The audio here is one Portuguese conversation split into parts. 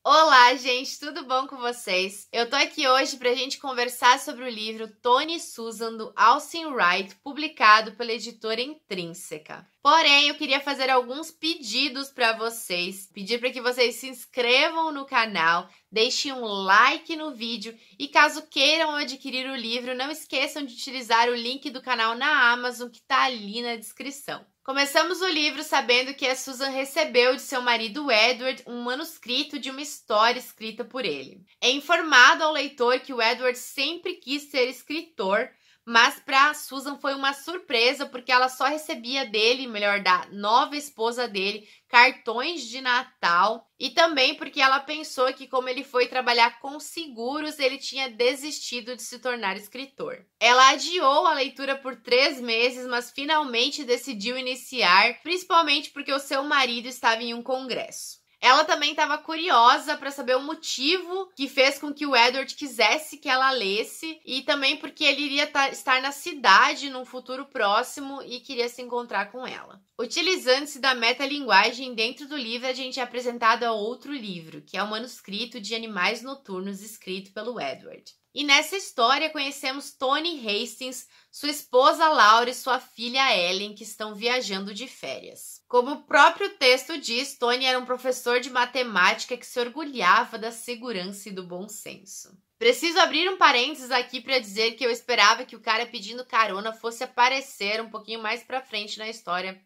Olá, gente, tudo bom com vocês? Eu tô aqui hoje pra gente conversar sobre o livro Tony e Susan, do Austin Wright, publicado pela editora Intrínseca. Porém, eu queria fazer alguns pedidos para vocês. Pedir para que vocês se inscrevam no canal, deixem um like no vídeo e caso queiram adquirir o livro, não esqueçam de utilizar o link do canal na Amazon que tá ali na descrição. Começamos o livro sabendo que a Susan recebeu de seu marido Edward um manuscrito de uma história escrita por ele. É informado ao leitor que o Edward sempre quis ser escritor, mas para Susan foi uma surpresa porque ela só recebia dele, melhor, da nova esposa dele, cartões de Natal e também porque ela pensou que como ele foi trabalhar com seguros, ele tinha desistido de se tornar escritor. Ela adiou a leitura por 3 meses, mas finalmente decidiu iniciar, principalmente porque o seu marido estava em um congresso. Ela também estava curiosa para saber o motivo que fez com que o Edward quisesse que ela lesse e também porque ele iria estar na cidade num futuro próximo e queria se encontrar com ela. Utilizando-se da metalinguagem, dentro do livro a gente é apresentado a outro livro, que é o manuscrito de Animais Noturnos, escrito pelo Edward. E nessa história conhecemos Tony Hastings, sua esposa Laura e sua filha Ellen, que estão viajando de férias. Como o próprio texto diz, Tony era um professor de matemática que se orgulhava da segurança e do bom senso. Preciso abrir um parênteses aqui para dizer que eu esperava que o cara pedindo carona fosse aparecer um pouquinho mais para frente na história.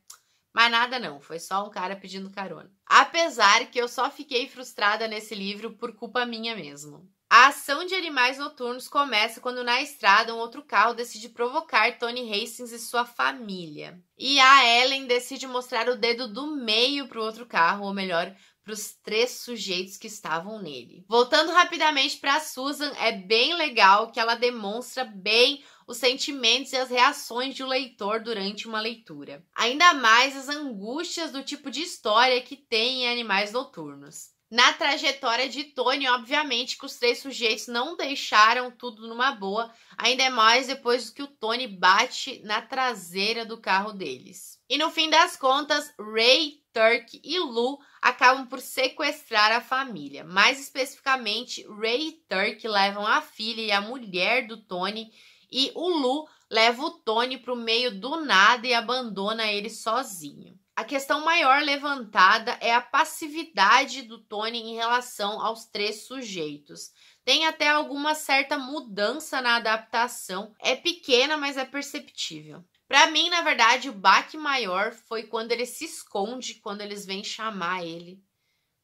Mas nada não, foi só um cara pedindo carona. Apesar que eu só fiquei frustrada nesse livro por culpa minha mesmo. A ação de Animais Noturnos começa quando na estrada um outro carro decide provocar Tony Hastings e sua família. E a Ellen decide mostrar o dedo do meio para o outro carro, ou melhor, para os 3 sujeitos que estavam nele. Voltando rapidamente para Susan, é bem legal que ela demonstra bem os sentimentos e as reações de um leitor durante uma leitura. Ainda mais as angústias do tipo de história que tem em Animais Noturnos. Na trajetória de Tony, obviamente que os 3 sujeitos não deixaram tudo numa boa, ainda mais depois que o Tony bate na traseira do carro deles. E no fim das contas, Ray, Turk e Lou acabam por sequestrar a família. Mais especificamente, Ray e Turk levam a filha e a mulher do Tony e o Lou leva o Tony para o meio do nada e abandona ele sozinho. A questão maior levantada é a passividade do Tony em relação aos 3 sujeitos. Tem até alguma certa mudança na adaptação. É pequena, mas é perceptível. Para mim, na verdade, o baque maior foi quando ele se esconde, quando eles vêm chamar ele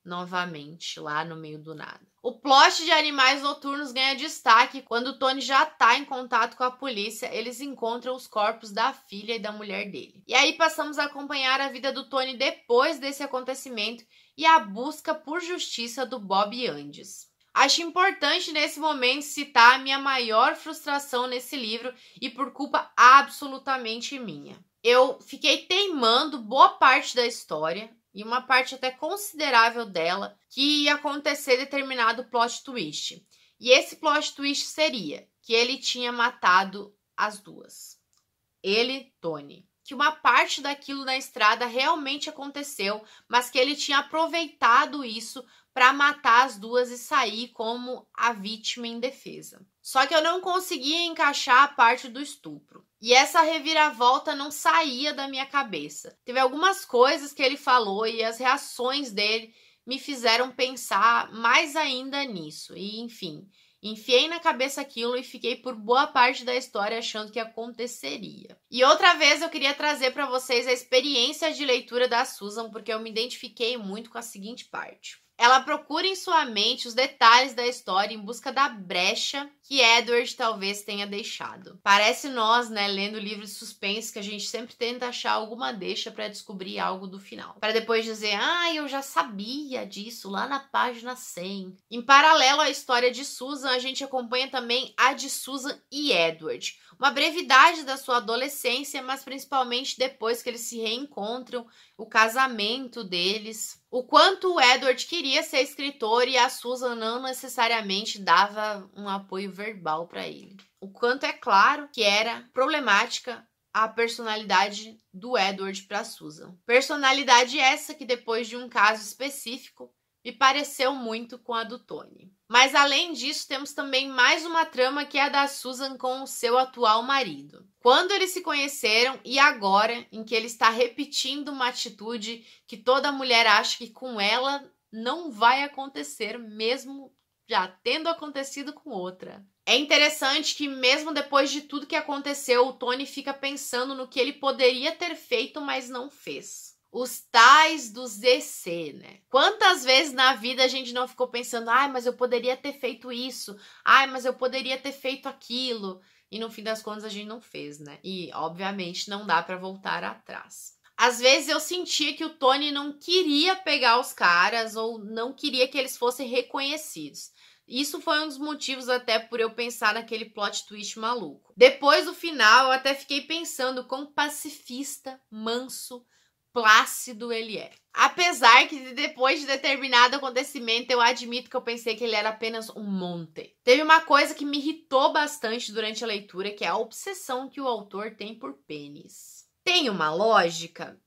novamente lá no meio do nada. O plot de Animais Noturnos ganha destaque quando o Tony já está em contato com a polícia, eles encontram os corpos da filha e da mulher dele. E aí passamos a acompanhar a vida do Tony depois desse acontecimento e a busca por justiça do Bob Andes. Acho importante nesse momento citar a minha maior frustração nesse livro e por culpa absolutamente minha. Eu fiquei teimando boa parte da história, e uma parte até considerável dela, que ia acontecer determinado plot twist. E esse plot twist seria que ele tinha matado as 2. Ele, Tony. Que uma parte daquilo na estrada realmente aconteceu, mas que ele tinha aproveitado isso para matar as 2 e sair como a vítima indefesa. Só que eu não conseguia encaixar a parte do estupro. E essa reviravolta não saía da minha cabeça. Teve algumas coisas que ele falou e as reações dele me fizeram pensar mais ainda nisso. E, enfim, enfiei na cabeça aquilo e fiquei por boa parte da história achando que aconteceria. E outra vez eu queria trazer para vocês a experiência de leitura da Susan, porque eu me identifiquei muito com a seguinte parte. Ela procura em sua mente os detalhes da história em busca da brecha que Edward talvez tenha deixado. Parece nós, né, lendo livros de suspense, que a gente sempre tenta achar alguma deixa para descobrir algo do final. Para depois dizer, eu já sabia disso lá na página 100. Em paralelo à história de Susan, a gente acompanha também a de Susan e Edward. Uma brevidade da sua adolescência, mas principalmente depois que eles se reencontram, o casamento deles. O quanto o Edward queria ser escritor e a Susan não necessariamente dava um apoio verbal para ele. O quanto é claro que era problemática a personalidade do Edward para Susan. Personalidade essa que depois de um caso específico me pareceu muito com a do Tony. Mas além disso, temos também mais uma trama que é a da Susan com o seu atual marido. Quando eles se conheceram e agora em que ele está repetindo uma atitude que toda mulher acha que com ela não vai acontecer, mesmo já tendo acontecido com outra. É interessante que mesmo depois de tudo que aconteceu, o Tony fica pensando no que ele poderia ter feito, mas não fez. Os tais dos EC, né? Quantas vezes na vida a gente não ficou pensando, mas eu poderia ter feito isso, mas eu poderia ter feito aquilo, e no fim das contas a gente não fez, né? E obviamente não dá pra voltar atrás. Às vezes eu sentia que o Tony não queria pegar os caras ou não queria que eles fossem reconhecidos. Isso foi um dos motivos até por eu pensar naquele plot twist maluco. Depois do final eu até fiquei pensando quão pacifista, manso, plácido ele é. Apesar que depois de determinado acontecimento eu admito que eu pensei que ele era apenas um monte. Teve uma coisa que me irritou bastante durante a leitura, que é a obsessão que o autor tem por pênis. Tem uma lógica?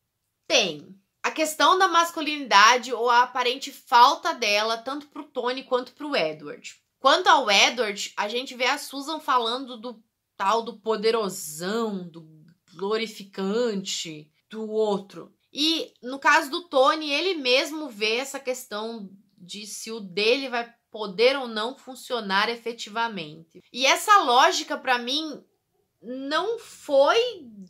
Tem. A questão da masculinidade ou a aparente falta dela, tanto pro Tony quanto pro Edward. Quanto ao Edward, a gente vê a Susan falando do tal do poderosão, do glorificante, do outro. E no caso do Tony, ele mesmo vê essa questão de se o dele vai poder ou não funcionar efetivamente. E essa lógica, pra mim, não foi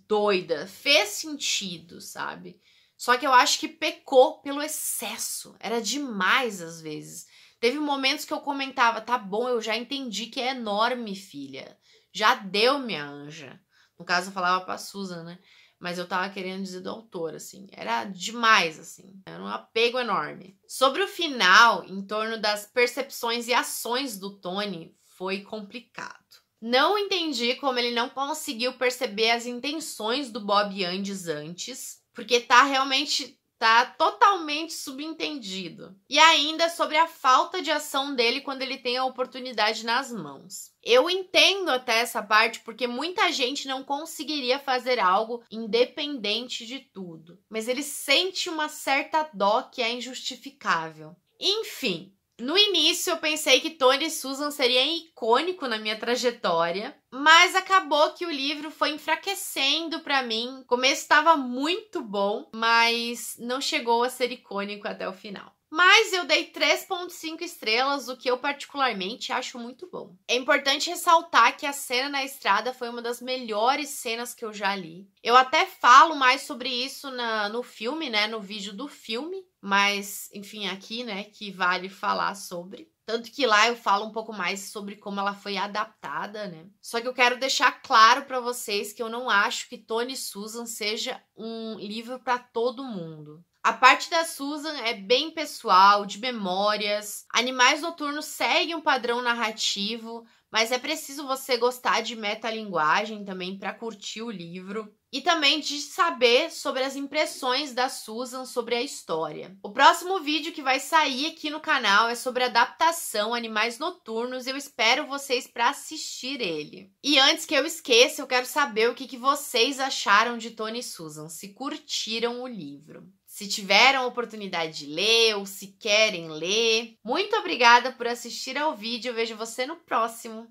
doida, fez sentido, sabe? Só que eu acho que pecou pelo excesso, era demais às vezes. Teve momentos que eu comentava, tá bom, eu já entendi que é enorme, filha. Já deu, minha anja. No caso, eu falava pra Susan, né? Mas eu tava querendo dizer do autor, assim. Era demais, assim. Era um apego enorme. Sobre o final, em torno das percepções e ações do Tony, foi complicado. Não entendi como ele não conseguiu perceber as intenções do Bob Andes antes, porque tá totalmente subentendido. E ainda sobre a falta de ação dele quando ele tem a oportunidade nas mãos. Eu entendo até essa parte porque muita gente não conseguiria fazer algo independente de tudo. Mas ele sente uma certa dó que é injustificável. Enfim, no início eu pensei que Tony e Susan seria icônico na minha trajetória, mas acabou que o livro foi enfraquecendo pra mim. O começo estava muito bom, mas não chegou a ser icônico até o final. Mas eu dei 3,5 estrelas, o que eu particularmente acho muito bom. É importante ressaltar que a cena na estrada foi uma das melhores cenas que eu já li. Eu até falo mais sobre isso no filme, né? No vídeo do filme. Mas, enfim, aqui, né, que vale falar sobre. Tanto que lá eu falo um pouco mais sobre como ela foi adaptada, né? Só que eu quero deixar claro pra vocês que eu não acho que Tony e Susan seja um livro pra todo mundo. A parte da Susan é bem pessoal, de memórias. Animais Noturnos segue um padrão narrativo, mas é preciso você gostar de metalinguagem também para curtir o livro. E também de saber sobre as impressões da Susan sobre a história. O próximo vídeo que vai sair aqui no canal é sobre a adaptação Animais Noturnos. Eu espero vocês para assistir ele. E antes que eu esqueça, eu quero saber o que vocês acharam de Tony e Susan, se curtiram o livro. Se tiveram a oportunidade de ler ou se querem ler. Muito obrigada por assistir ao vídeo. Eu vejo você no próximo.